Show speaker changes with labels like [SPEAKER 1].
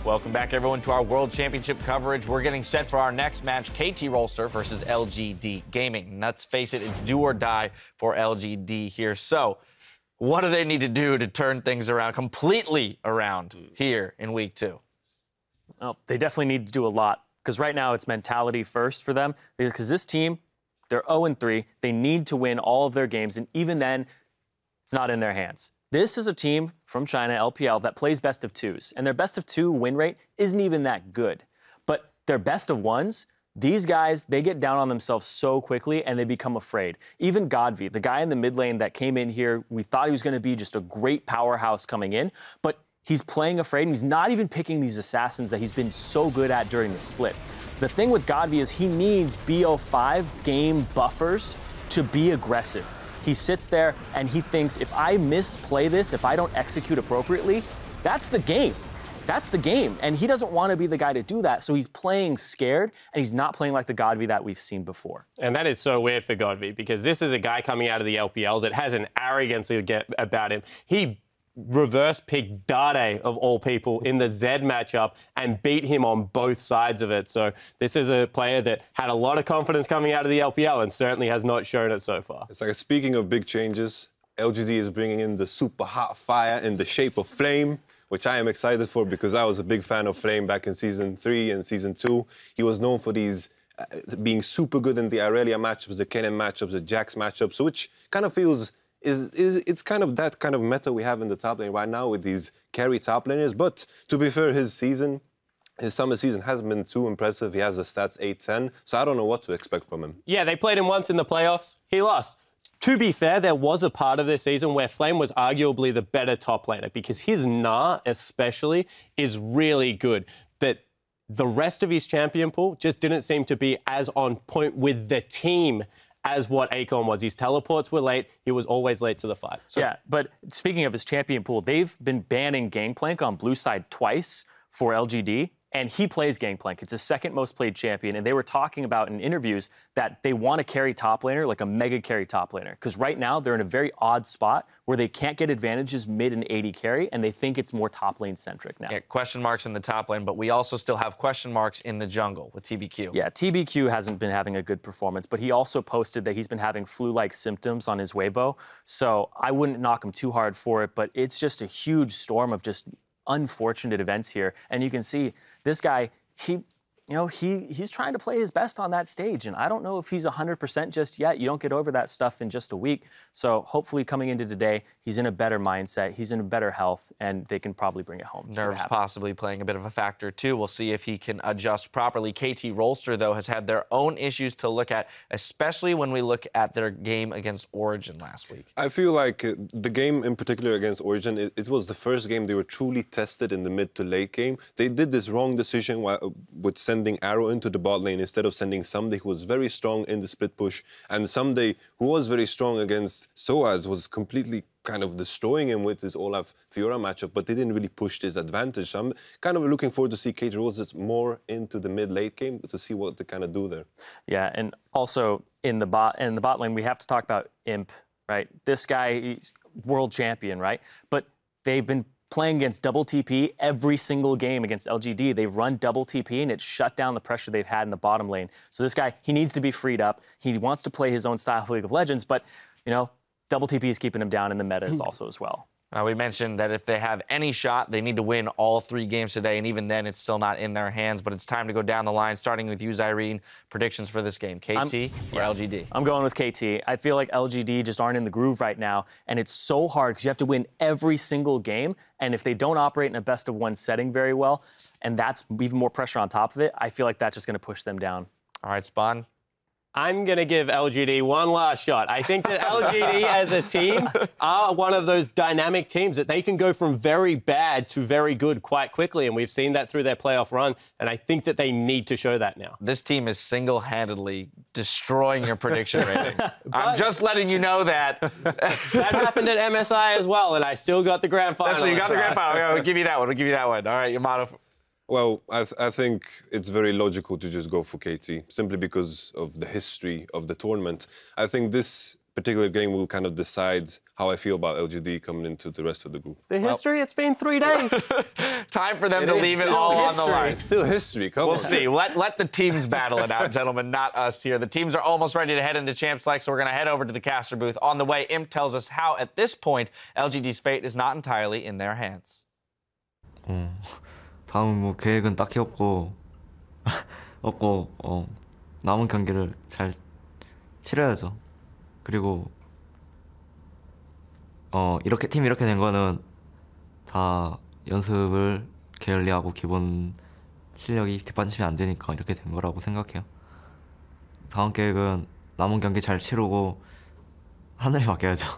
[SPEAKER 1] Welcome back, everyone, to our World Championship coverage. We're getting set for our next match, KT Rolster versus LGD Gaming. And let's face it, it's do or die for LGD here. So what do they need to do to turn things around, completely around here in week 2?
[SPEAKER 2] Well, they definitely need to do a lot, because right now it's mentality first for them. Because this team, they're 0-3. They need to win all of their games, and even then, it's not in their hands. This is a team from China, LPL, that plays best of 2s, and their best of 2 win rate isn't even that good. But their best of 1s, these guys, they get down on themselves so quickly and they become afraid. Even Godvi, the guy in the mid lane that came in here, we thought he was going to be just a great powerhouse coming in, but he's playing afraid and he's not even picking these assassins that he's been so good at during the split. The thing with Godvi is he needs BO5 game buffers to be aggressive. He sits there and he thinks, if I misplay this, if I don't execute appropriately, that's the game. That's the game. And he doesn't want to be the guy to do that. So he's playing scared, and he's not playing like the Godvi that we've seen before.
[SPEAKER 3] And that is so weird for Godvi, because this is a guy coming out of the LPL that has an arrogance about him. He reverse picked Dade, of all people, in the Z matchup and beat him on both sides of it. So this is a player that had a lot of confidence coming out of the LPL and certainly has not shown it so far.
[SPEAKER 4] It's like, speaking of big changes, LGD is bringing in the super hot fire in the shape of Flame, which I am excited for because I was a big fan of Flame back in Season 3 and Season 2. He was known for these being super good in the Irelia matchups, the Kennen matchups, the Jax matchups, so which kind of feels it's kind of that kind of meta we have in the top lane right now with these carry top laners. But to be fair, his summer season hasn't been too impressive. He has the stats 8-10, so I don't know what to expect from him.
[SPEAKER 3] Yeah, they played him once in the playoffs. He lost. To be fair, there was a part of this season where Flame was arguably the better top laner because his Gnar, especially, is really good. But the rest of his champion pool just didn't seem to be as on point with the team as what Akon was. His teleports were late. He was always late to the fight. So,
[SPEAKER 2] yeah, but speaking of his champion pool, they've been banning Gangplank on blue side twice for LGD, and he plays Gangplank. It's his second most played champion, and they were talking about in interviews that they want to carry top laner, like a mega carry top laner, because right now they're in a very odd spot where they can't get advantages mid and AD carry, and they think it's more top lane centric now.
[SPEAKER 1] Yeah, question marks in the top lane, but we also still have question marks in the jungle with TBQ.
[SPEAKER 2] Yeah, TBQ hasn't been having a good performance, but he also posted that he's been having flu-like symptoms on his Weibo, so I wouldn't knock him too hard for it, but it's just a huge storm of just unfortunate events here. And you can see this guy, he's trying to play his best on that stage, and I don't know if he's 100% just yet. You don't get over that stuff in just a week. So hopefully coming into today, he's in a better mindset, he's in a better health, and they can probably bring it home.
[SPEAKER 1] Nerves possibly playing a bit of a factor too. We'll see if he can adjust properly. KT Rolster, though, has had their own issues to look at, especially when we look at their game against Origin last week.
[SPEAKER 4] I feel like the game in particular against Origin, it was the first game they were truly tested in the mid to late game. They did this wrong decision with sending Arrow into the bot lane instead of sending Someday, who was very strong in the split push, and Someday, who was very strong against Soaz, was completely kind of destroying him with his Olaf Fiora matchup, but they didn't really push this advantage. So I'm kind of looking forward to see KT Rolster more into the mid-late game to see what they kind of do there.
[SPEAKER 2] Yeah, and also in the bot lane, we have to talk about Imp, right? This guy, he's world champion, right? But they've been playing against double TP every single game against LGD. They've run double TP, and it's shut down the pressure they've had in the bottom lane. So this guy, he needs to be freed up. He wants to play his own style of League of Legends, but, double TP is keeping him down in the metas also as well.
[SPEAKER 1] We mentioned that if they have any shot, they need to win all 3 games today, and even then, it's still not in their hands. But it's time to go down the line, starting with you, Zyrene. Predictions for this game, KT or LGD? I'm
[SPEAKER 2] going with KT. I feel like LGD just aren't in the groove right now, and it's so hard because you have to win every single game, and if they don't operate in a best-of-1 setting very well, and that's even more pressure on top of it, I feel like that's just going to push them down.
[SPEAKER 1] All right, Spawn.
[SPEAKER 3] I'm going to give LGD one last shot. I think that LGD as a team are one of those dynamic teams that they can go from very bad to very good quite quickly, and we've seen that through their playoff run, and I think that they need to show that now.
[SPEAKER 1] This team is single-handedly destroying your prediction rating. I'm just letting you know that.
[SPEAKER 3] That happened at MSI as well, and I still got the grand final.
[SPEAKER 1] That's what you got the grand final. Yeah, we'll give you that one. We'll give you that one. All right, Yamato.
[SPEAKER 4] Well, I think it's very logical to just go for KT, simply because of the history of the tournament. I think this particular game will kind of decide how I feel about LGD coming into the rest of the group.
[SPEAKER 3] The history, it's been 3 days.
[SPEAKER 1] Time for them to leave it
[SPEAKER 4] still
[SPEAKER 1] all on
[SPEAKER 4] history.
[SPEAKER 1] the line.
[SPEAKER 4] It's still history. Come
[SPEAKER 1] We'll
[SPEAKER 4] on.
[SPEAKER 1] see. Let the teams battle it out, gentlemen, not us here. The teams are almost ready to head into Champs League, so we're going to head over to the caster booth. On the way, Imp tells us how, at this point, LGD's fate is not entirely in their hands.
[SPEAKER 5] 다음 뭐 계획은 딱히 없고 남은 경기를 잘 치러야죠. 그리고 이렇게 팀 이렇게 된 거는 다 연습을 게을리하고 기본 실력이 뒷받침이 안 되니까 이렇게 된 거라고 생각해요. 다음 계획은 남은 경기 잘 치르고 하늘이 맡겨야죠.